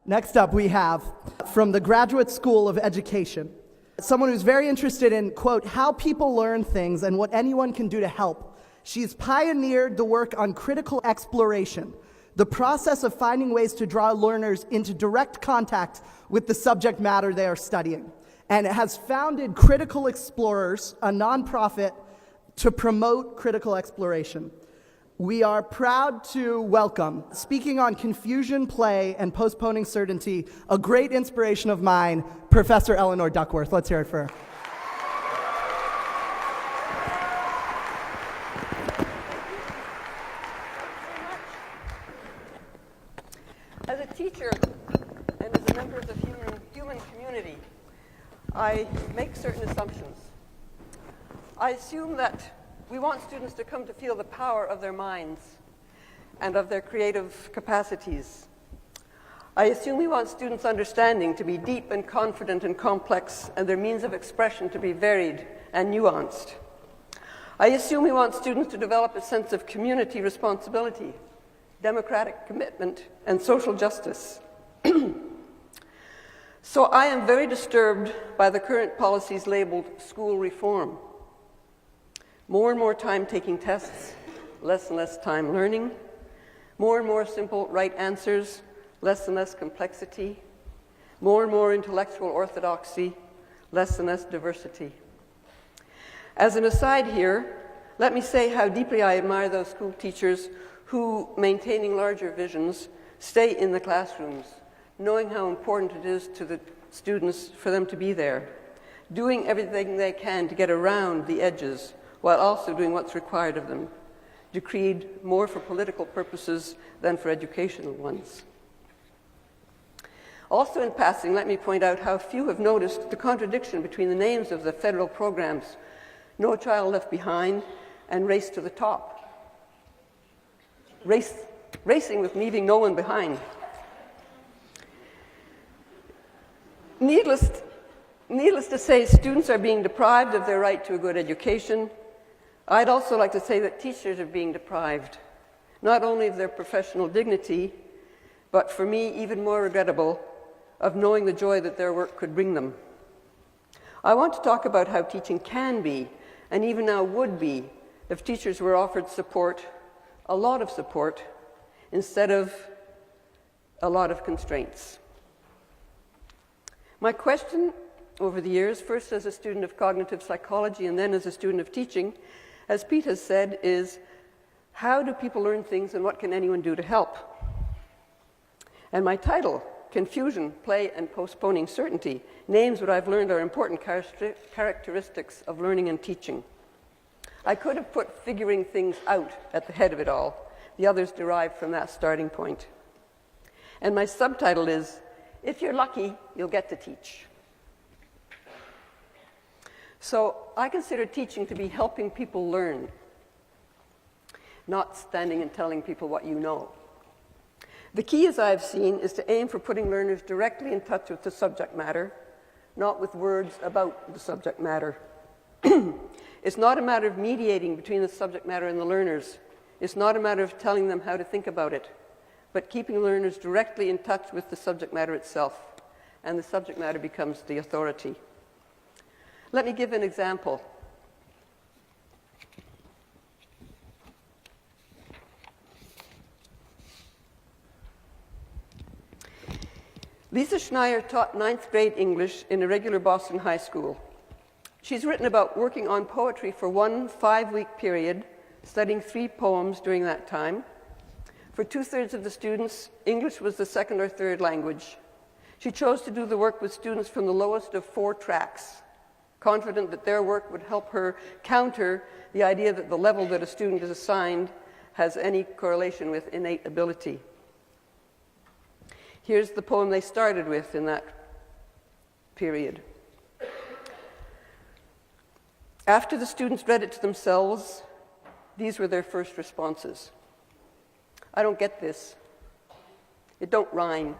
Next up, we have from the Graduate School of Education, someone who's very interested in, quote, how people learn things and what anyone can do to help. She's pioneered the work on critical exploration, the process of finding ways to draw learners into direct contact with the subject matter they are studying, and has founded Critical Explorers, a nonprofit to promote critical exploration. We are proud to welcome, speaking on confusion, play, and postponing certainty, a great inspiration of mine, Professor Eleanor Duckworth. Let's hear it for her. As a teacher and as a member of the human community, I make certain assumptions. I assume that we want students to come to feel the power of their minds and of their creative capacities. I assume we want students' understanding to be deep and confident and complex, and their means of expression to be varied and nuanced. I assume we want students to develop a sense of community responsibility, democratic commitment, and social justice. So I am very disturbed by the current policies labeled school reform. More and more time taking tests, less and less time learning. More and more simple right answers, less and less complexity. More and more intellectual orthodoxy, less and less diversity. As an aside here, let me say how deeply I admire those school teachers who, maintaining larger visions, stay in the classrooms, knowing how important it is to the students for them to be there, doing everything they can to get around the edges, while also doing what's required of them, decreed more for political purposes than for educational ones. Also in passing, let me point out how few have noticed the contradiction between the names of the federal programs, No Child Left Behind and Race to the Top. Racing with leaving no one behind. Needless to say, students are being deprived of their right to a good education. I'd also like to say that teachers are being deprived, not only of their professional dignity, but for me, even more regrettable, of knowing the joy that their work could bring them. I want to talk about how teaching can be, and even now would be, if teachers were offered support, a lot of support, instead of a lot of constraints. My question over the years, first as a student of cognitive psychology and then as a student of teaching, as Pete has said, is how do people learn things and what can anyone do to help? And my title, Confusion, Play, and Postponing Certainty, names what I've learned are important characteristics of learning and teaching. I could have put figuring things out at the head of it all. The others derive from that starting point. And my subtitle is, If You're Lucky, You'll Get to Teach. So I consider teaching to be helping people learn, not standing and telling people what you know. The key, as I've seen, is to aim for putting learners directly in touch with the subject matter, not with words about the subject matter. It's not a matter of mediating between the subject matter and the learners. It's not a matter of telling them how to think about it, but keeping learners directly in touch with the subject matter itself, and the subject matter becomes the authority. Let me give an example. Lisa Schneier taught 9th grade English in a regular Boston high school. She's written about working on poetry for one 5-week period, studying 3 poems during that time. For 2/3 of the students, English was the second or third language. She chose to do the work with students from the lowest of 4 tracks, confident that their work would help her counter the idea that the level that a student is assigned has any correlation with innate ability. Here's the poem they started with in that period. After the students read it to themselves, these were their first responses. I don't get this. It don't rhyme.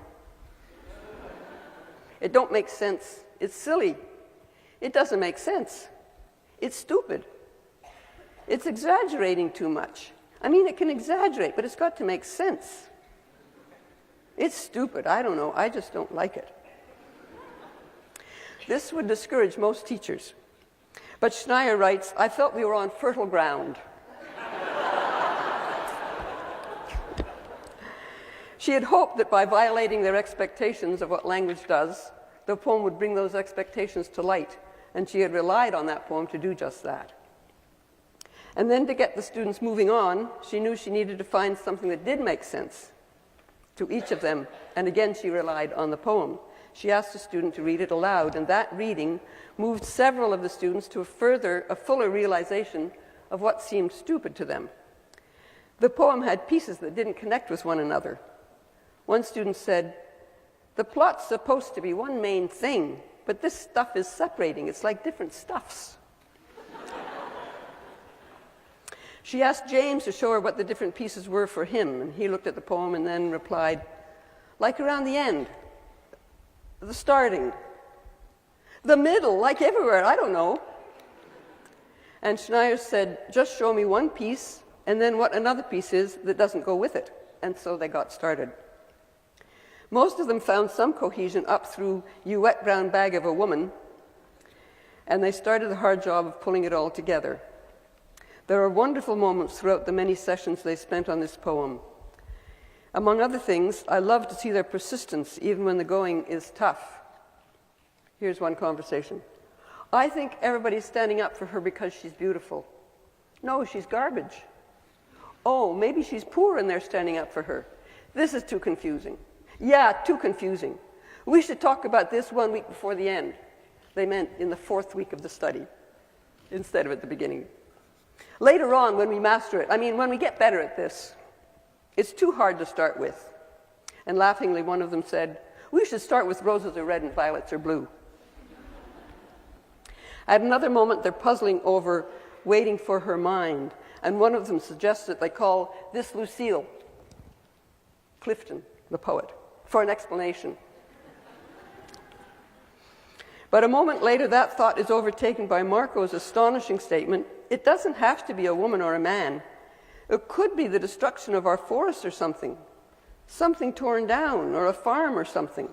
It don't make sense. It's silly. It doesn't make sense. It's stupid. It's exaggerating too much. I mean, it can exaggerate, but it's got to make sense. It's stupid. I don't know. I just don't like it. This would discourage most teachers. But Schneier writes, I felt we were on fertile ground. She had hoped that by violating their expectations of what language does, the poem would bring those expectations to light, and she had relied on that poem to do just that. And then to get the students moving on, she knew she needed to find something that did make sense to each of them, and again she relied on the poem. She asked the student to read it aloud, and that reading moved several of the students to a fuller realization of what seemed stupid to them. The poem had pieces that didn't connect with one another. One student said, the plot's supposed to be one main thing, but this stuff is separating. It's like different stuffs. She asked James to show her what the different pieces were for him, and he looked at the poem and then replied, like around the end, the starting, the middle, like everywhere, I don't know. And Schneier said, just show me one piece, and then what another piece is that doesn't go with it. And so they got started. Most of them found some cohesion up through You Wet Brown Bag of a Woman, and they started the hard job of pulling it all together. There are wonderful moments throughout the many sessions they spent on this poem. Among other things, I love to see their persistence even when the going is tough. Here's one conversation. I think everybody's standing up for her because she's beautiful. No, she's garbage. Oh, maybe she's poor and they're standing up for her. This is too confusing. Yeah, too confusing. We should talk about this 1 week before the end. They meant in the 4th week of the study instead of at the beginning. Later on, when we master it, when we get better at this, it's too hard to start with. And laughingly, one of them said, we should start with roses are red and violets are blue. At another moment, they're puzzling over waiting for her mind, and one of them suggests that they call this Lucille Clifton, the poet, for an explanation. But a moment later, that thought is overtaken by Marco's astonishing statement, it doesn't have to be a woman or a man. It could be the destruction of our forests or something torn down, or a farm or something.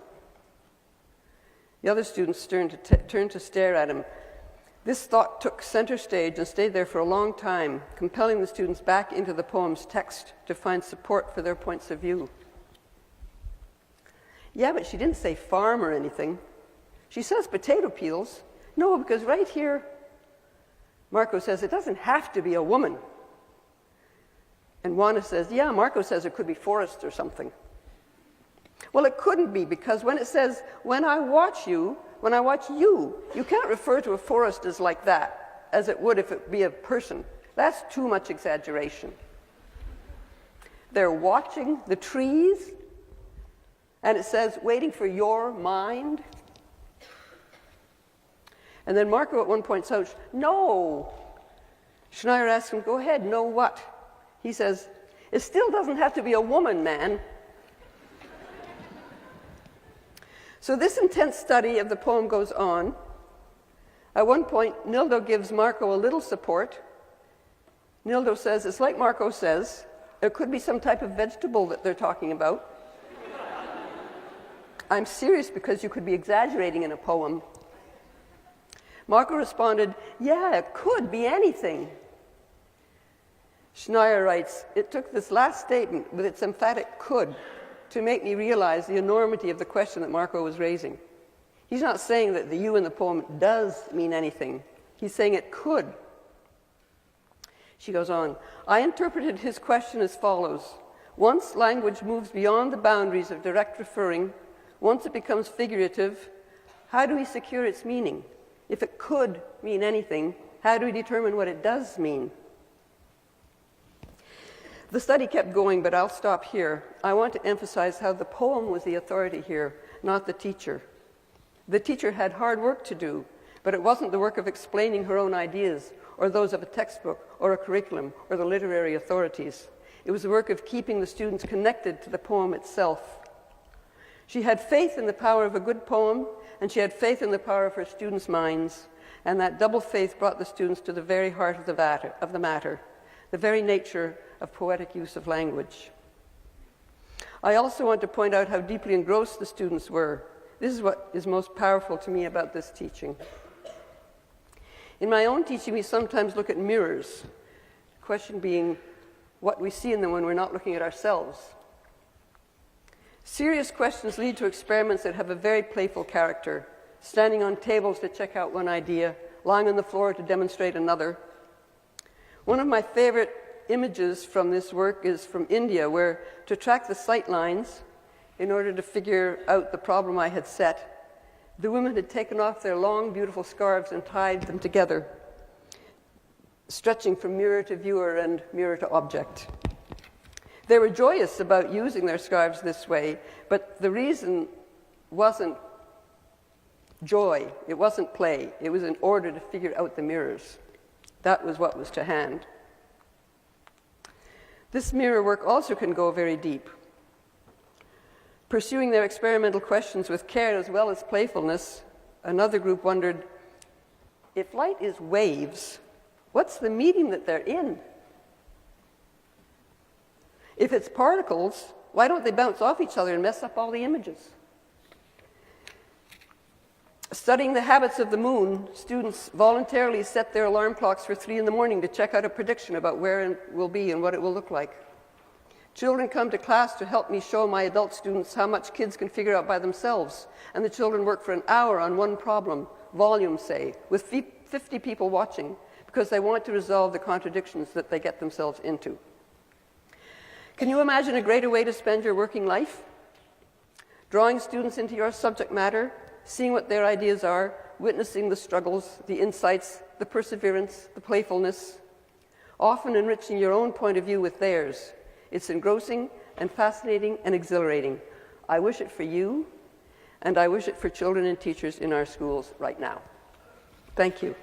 The other students turned to stare at him. This thought took center stage and stayed there for a long time, compelling the students back into the poem's text to find support for their points of view. Yeah, but she didn't say farm or anything. She says potato peels. No, because right here, Marco says it doesn't have to be a woman. And Juana says, yeah, Marco says it could be forest or something. Well, it couldn't be, because when it says, when I watch you, you can't refer to a forest as like that, as it would if it be a person. That's too much exaggeration. They're watching the trees, and it says, waiting for your mind. And then Marco at one point shouts, no. Schneier asks him, go ahead, no what? He says, it still doesn't have to be a woman, man. So this intense study of the poem goes on. At one point, Nildo gives Marco a little support. Nildo says, it's like Marco says, it could be some type of vegetable that they're talking about. I'm serious because you could be exaggerating in a poem. Marco responded, yeah, it could be anything. Schneier writes, it took this last statement with its emphatic could to make me realize the enormity of the question that Marco was raising. He's not saying that the you in the poem does mean anything. He's saying it could. She goes on, I interpreted his question as follows. Once language moves beyond the boundaries of direct referring, once it becomes figurative, how do we secure its meaning? If it could mean anything, how do we determine what it does mean? The study kept going, but I'll stop here. I want to emphasize how the poem was the authority here, not the teacher. The teacher had hard work to do, but it wasn't the work of explaining her own ideas, or those of a textbook, or a curriculum, or the literary authorities. It was the work of keeping the students connected to the poem itself. She had faith in the power of a good poem, and she had faith in the power of her students' minds, and that double faith brought the students to the very heart of the matter, the very nature of poetic use of language. I also want to point out how deeply engrossed the students were. This is what is most powerful to me about this teaching. In my own teaching, we sometimes look at mirrors, the question being what we see in them when we're not looking at ourselves. Serious questions lead to experiments that have a very playful character, standing on tables to check out one idea, lying on the floor to demonstrate another. One of my favorite images from this work is from India, where to track the sight lines, in order to figure out the problem I had set, the women had taken off their long, beautiful scarves and tied them together, stretching from mirror to viewer and mirror to object. They were joyous about using their scarves this way, but the reason wasn't joy, it wasn't play, it was in order to figure out the mirrors. That was what was to hand. This mirror work also can go very deep. Pursuing their experimental questions with care as well as playfulness, another group wondered, if light is waves, what's the medium that they're in? If it's particles, why don't they bounce off each other and mess up all the images? Studying the habits of the moon, students voluntarily set their alarm clocks for 3 in the morning to check out a prediction about where it will be and what it will look like. Children come to class to help me show my adult students how much kids can figure out by themselves. And the children work for an hour on one problem, volume say, with 50 people watching, because they want to resolve the contradictions that they get themselves into. Can you imagine a greater way to spend your working life? Drawing students into your subject matter, seeing what their ideas are, witnessing the struggles, the insights, the perseverance, the playfulness, often enriching your own point of view with theirs. It's engrossing and fascinating and exhilarating. I wish it for you, and I wish it for children and teachers in our schools right now. Thank you.